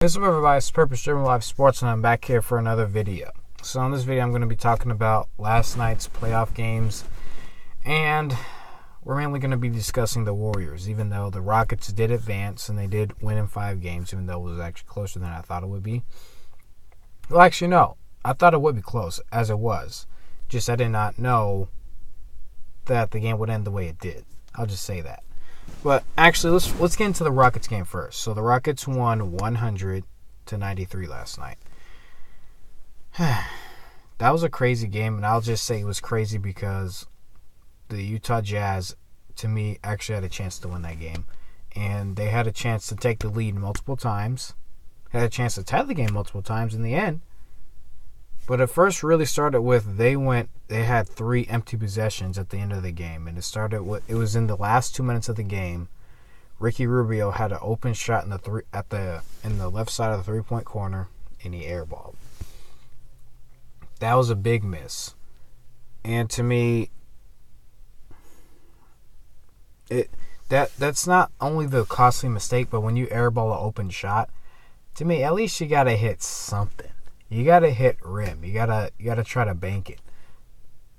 What's up, everybody? It's Purpose Driven Live Sports, and I'm back here for another video. So in this video, I'm going to be talking about last night's playoff games, and we're mainly going to be discussing the Warriors, even though the Rockets did advance, and they did win in 5 games, even though it was actually closer than I thought it would be. Well, actually, no. I thought it would be close, as it was. Just I did not know that the game would end the way it did. I'll just say that. But actually, let's get into the Rockets game first. So the Rockets won 100-93 last night. That was a crazy game, and I'll just say it was crazy because the Utah Jazz, to me, actually had a chance to win that game. And they had a chance to take the lead multiple times. Had a chance to tie the game multiple times in the end. But it first really started with they had 3 empty possessions at the end of the game, and it was in the last 2 minutes of the game. Ricky Rubio had an open shot in the left side of the 3-point corner, and he airballed. That was a big miss, and to me, that's not only the costly mistake, but when you airball an open shot, to me, at least you gotta hit something. You gotta hit rim. You gotta try to bank it.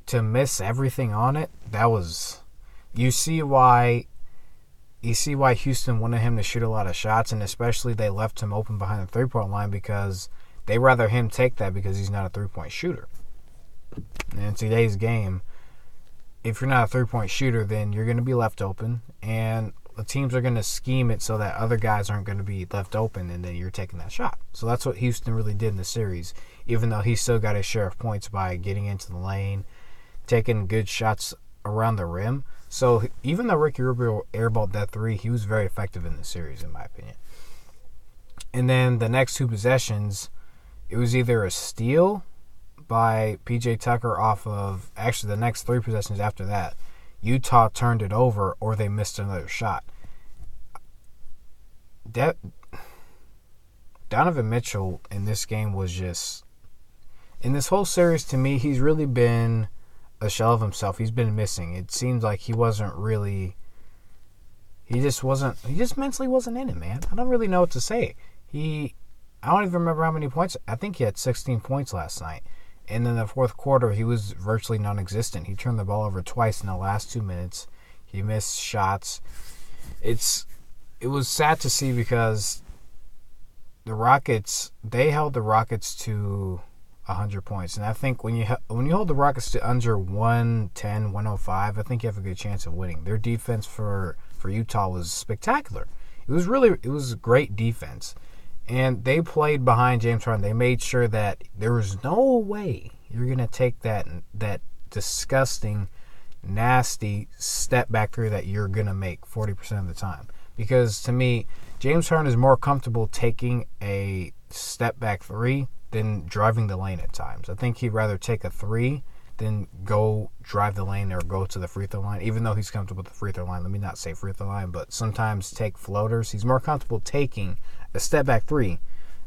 To miss everything on it, that was. You see why Houston wanted him to shoot a lot of shots, and especially they left him open behind the 3-point line because they rather him take that because he's not a 3-point shooter. And in today's game, if you're not a 3-point shooter, then you're going to be left open, and the teams are going to scheme it so that other guys aren't going to be left open, and then you're taking that shot. So that's what Houston really did in the series, even though he still got his share of points by getting into the lane, taking good shots around the rim. So even though Ricky Rubio airballed that 3, he was very effective in the series, in my opinion. And then the next 2 possessions, it was either a steal by P.J. Tucker off of, actually the next 3 possessions after that, Utah turned it over or they missed another shot. Donovan Mitchell in this game was just, in this whole series, to me, he's really been a shell of himself. He's been missing. It seems like he just mentally wasn't in it, man. I don't really know what to say. I don't even remember how many points. I think he had 16 points last night. And in the fourth quarter, he was virtually non-existent. He turned the ball over twice in the last 2 minutes. He missed shots. It was sad to see because the Rockets, they held the Rockets to 100 points. And I think when you hold the Rockets to under 110, 105, I think you have a good chance of winning. Their defense for Utah was spectacular. It was great defense. And they played behind James Harden. They made sure that there was no way you're going to take that disgusting, nasty step back 3 that you're going to make 40% of the time. Because to me, James Harden is more comfortable taking a step back 3 than driving the lane at times. I think he'd rather take a 3 than go drive the lane or go to the free throw line, even though he's comfortable with the free throw line. Let me not say free throw line, but sometimes take floaters. He's more comfortable taking a step back 3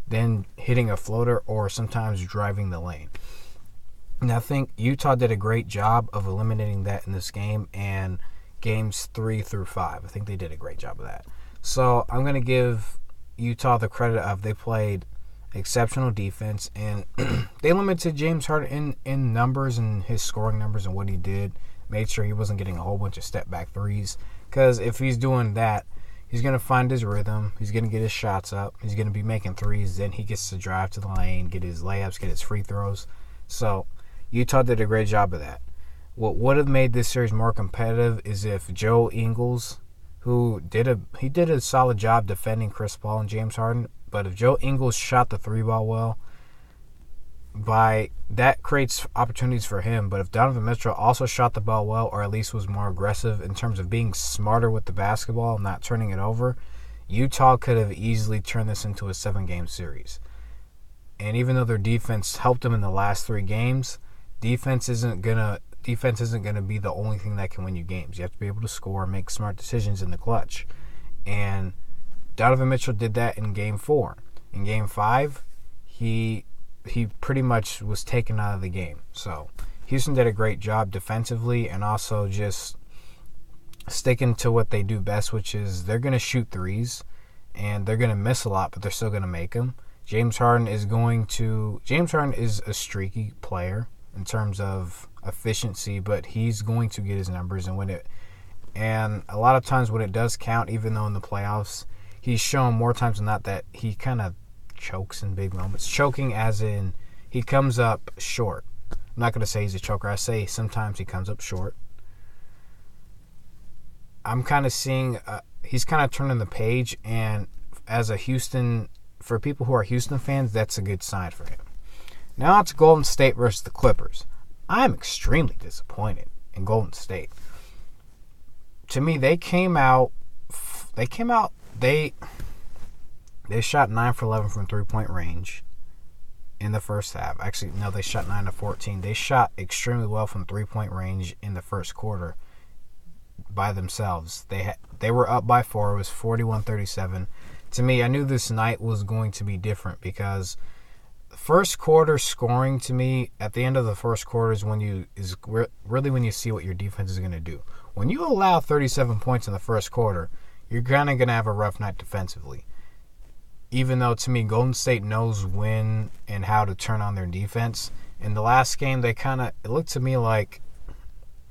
than hitting a floater or sometimes driving the lane. And I think Utah did a great job of eliminating that in this game and games 3 through 5. I think they did a great job of that. So I'm going to give Utah the credit of they played exceptional defense, and they limited James Harden in numbers and his scoring numbers and what he did. Made sure he wasn't getting a whole bunch of step back 3s, because if he's doing that, he's going to find his rhythm. He's going to get his shots up. He's going to be making 3s. Then he gets to drive to the lane, get his layups, get his free throws. So Utah did a great job of that. What would have made this series more competitive is if Joe Ingles, who did a solid job defending Chris Paul and James Harden, but if Joe Ingles shot the 3-ball well, that creates opportunities for him. But if Donovan Mitchell also shot the ball well, or at least was more aggressive in terms of being smarter with the basketball and not turning it over, Utah could have easily turned this into a 7-game series. And even though their defense helped them in the last 3 games, defense isn't gonna be the only thing that can win you games. You have to be able to score and make smart decisions in the clutch. And Donovan Mitchell did that in Game 4. In Game 5, he pretty much was taken out of the game. So Houston did a great job defensively and also just sticking to what they do best, which is they're going to shoot threes. and they're going to miss a lot, but they're still going to make them. James Harden is a streaky player in terms of efficiency, but he's going to get his numbers and a lot of times when it does count, even though in the playoffs, he's shown more times than not that he kind of chokes in big moments. Choking as in he comes up short. I'm not going to say he's a choker. I say sometimes he comes up short. I'm kind of seeing he's kind of turning the page, and for people who are Houston fans, that's a good sign for him. Now it's Golden State versus the Clippers. I'm extremely disappointed in Golden State. To me, they shot 9 for 11 from three-point range in the first half. Actually, no, they shot 9 of 14. They shot extremely well from three-point range in the first quarter by themselves. They were up by 4. It was 41-37. To me, I knew this night was going to be different because first quarter scoring, to me, at the end of the first quarter is when you see what your defense is going to do. When you allow 37 points in the first quarter, you're kind of going to have a rough night defensively. Even though, to me, Golden State knows when and how to turn on their defense. In the last game, it looked to me like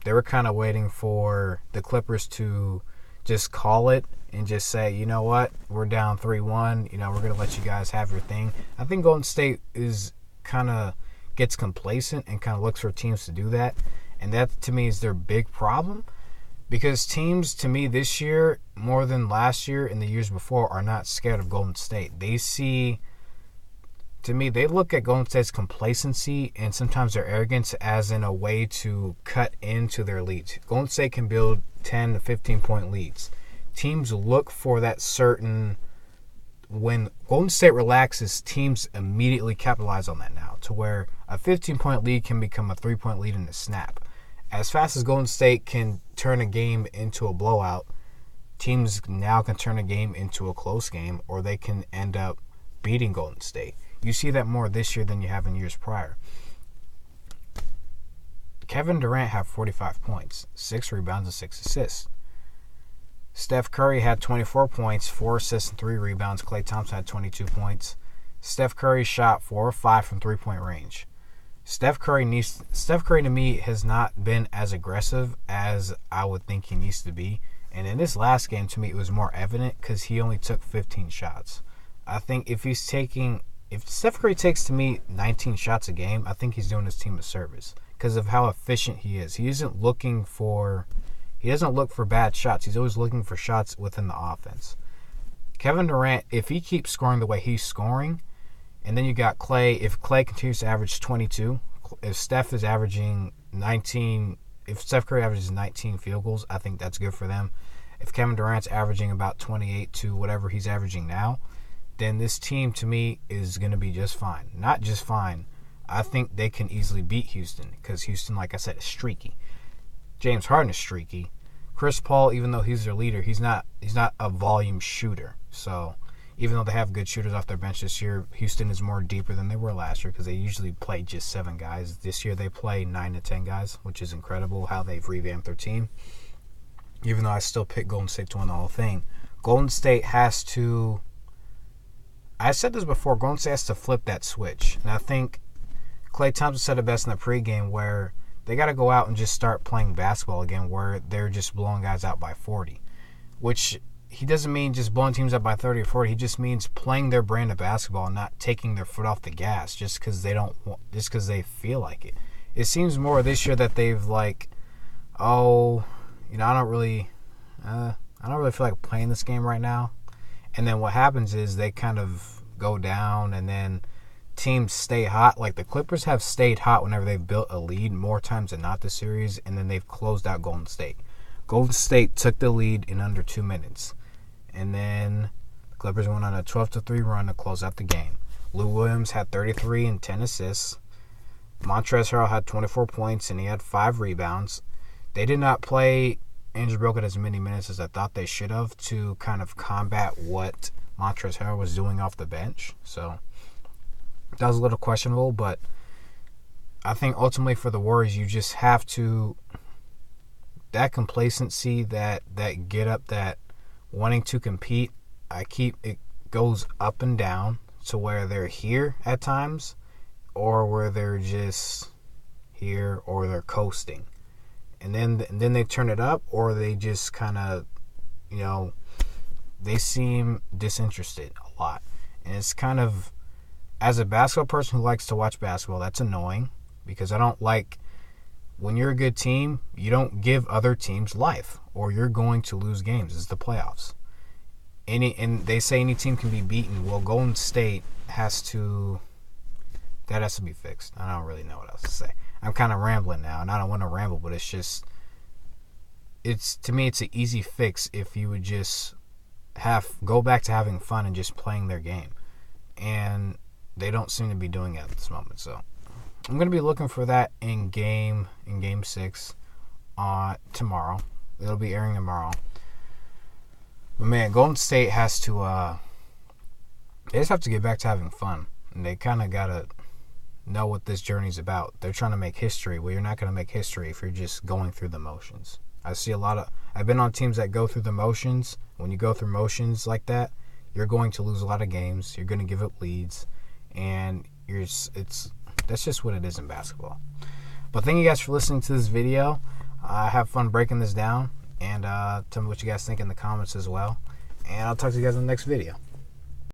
they were kind of waiting for the Clippers to just call it and just say, you know what, we're down 3-1. We're going to let you guys have your thing. I think Golden State gets complacent and kind of looks for teams to do that. And that, to me, is their big problem. Because teams, to me, this year, more than last year and the years before, are not scared of Golden State. They look at Golden State's complacency and sometimes their arrogance as in a way to cut into their leads. Golden State can build 10 to 15-point leads. Teams look for that certain... When Golden State relaxes, teams immediately capitalize on that now, to where a 15-point lead can become a 3-point lead in a snap. As fast as Golden State can turn a game into a blowout, teams now can turn a game into a close game, or they can end up beating Golden State. You see that more this year than you have in years prior. Kevin Durant had 45 points, 6 rebounds, and 6 assists. Steph Curry had 24 points, 4 assists, and 3 rebounds. Klay Thompson had 22 points. Steph Curry shot 4 of 5 from three-point range. Steph Curry to me has not been as aggressive as I would think he needs to be. And in this last game, to me, it was more evident because he only took 15 shots. I think if Steph Curry takes, to me, 19 shots a game, I think he's doing his team a service because of how efficient he is. He doesn't look for bad shots. He's always looking for shots within the offense. Kevin Durant, if he keeps scoring the way he's scoring, and then you got Klay. If Klay continues to average 22, if Steph Curry averages 19 field goals, I think that's good for them. If Kevin Durant's averaging about 28 to whatever he's averaging now, then this team, to me, is going to be just fine. Not just fine. I think they can easily beat Houston because Houston, like I said, is streaky. James Harden is streaky. Chris Paul, even though he's their leader, he's not a volume shooter. So even though they have good shooters off their bench this year, Houston is more deeper than they were last year because they usually play just 7 guys. This year they play 9 to 10 guys, which is incredible how they've revamped their team. Even though I still pick Golden State to win the whole thing. Golden State has to... I said this before, Golden State has to flip that switch. And I think Klay Thompson said it best in the pregame where they got to go out and just start playing basketball again where they're just blowing guys out by 40. Which... he doesn't mean just blowing teams up by 30 or 40. He just means playing their brand of basketball and not taking their foot off the gas just because they feel like it. It seems more this year that they've I don't really feel like playing this game right now. And then what happens is they kind of go down and then teams stay hot. Like the Clippers have stayed hot whenever they've built a lead more times than not this series, and then they've closed out Golden State. Golden State took the lead in under 2 minutes. And then the Clippers went on a 12-3 run to close out the game. Lou Williams had 33 and 10 assists. Montrezl Harrell had 24 points and he had 5 rebounds. They did not play Andrew Bogut as many minutes as I thought they should have to kind of combat what Montrezl Harrell was doing off the bench. So that was a little questionable, but I think ultimately for the Warriors, you just have to... that complacency, that get up, that wanting to compete, it goes up and down to where they're here at times, or where they're just here, or they're coasting, and then they turn it up, or they just kind of, they seem disinterested a lot. And it's kind of, as a basketball person who likes to watch basketball, that's annoying, because I don't like, when you're a good team, you don't give other teams life, or you're going to lose games. It's the playoffs. And they say any team can be beaten. Well, Golden State has to be fixed. I don't really know what else to say. I'm kind of rambling now, and I don't want to ramble, but to me, it's an easy fix if you would just go back to having fun and just playing their game. And they don't seem to be doing it at this moment. So I'm going to be looking for that in game 6 tomorrow. It'll be airing tomorrow. But man, Golden State has to they just have to get back to having fun. And they kind of got to know what this journey's about. They're trying to make history. Well, you're not going to make history if you're just going through the motions. I've been on teams that go through the motions. When you go through motions like that, you're going to lose a lot of games. You're going to give up leads. And that's just what it is in basketball. But thank you guys for listening to this video. I have fun breaking this down. And tell me what you guys think in the comments as well. And I'll talk to you guys in the next video.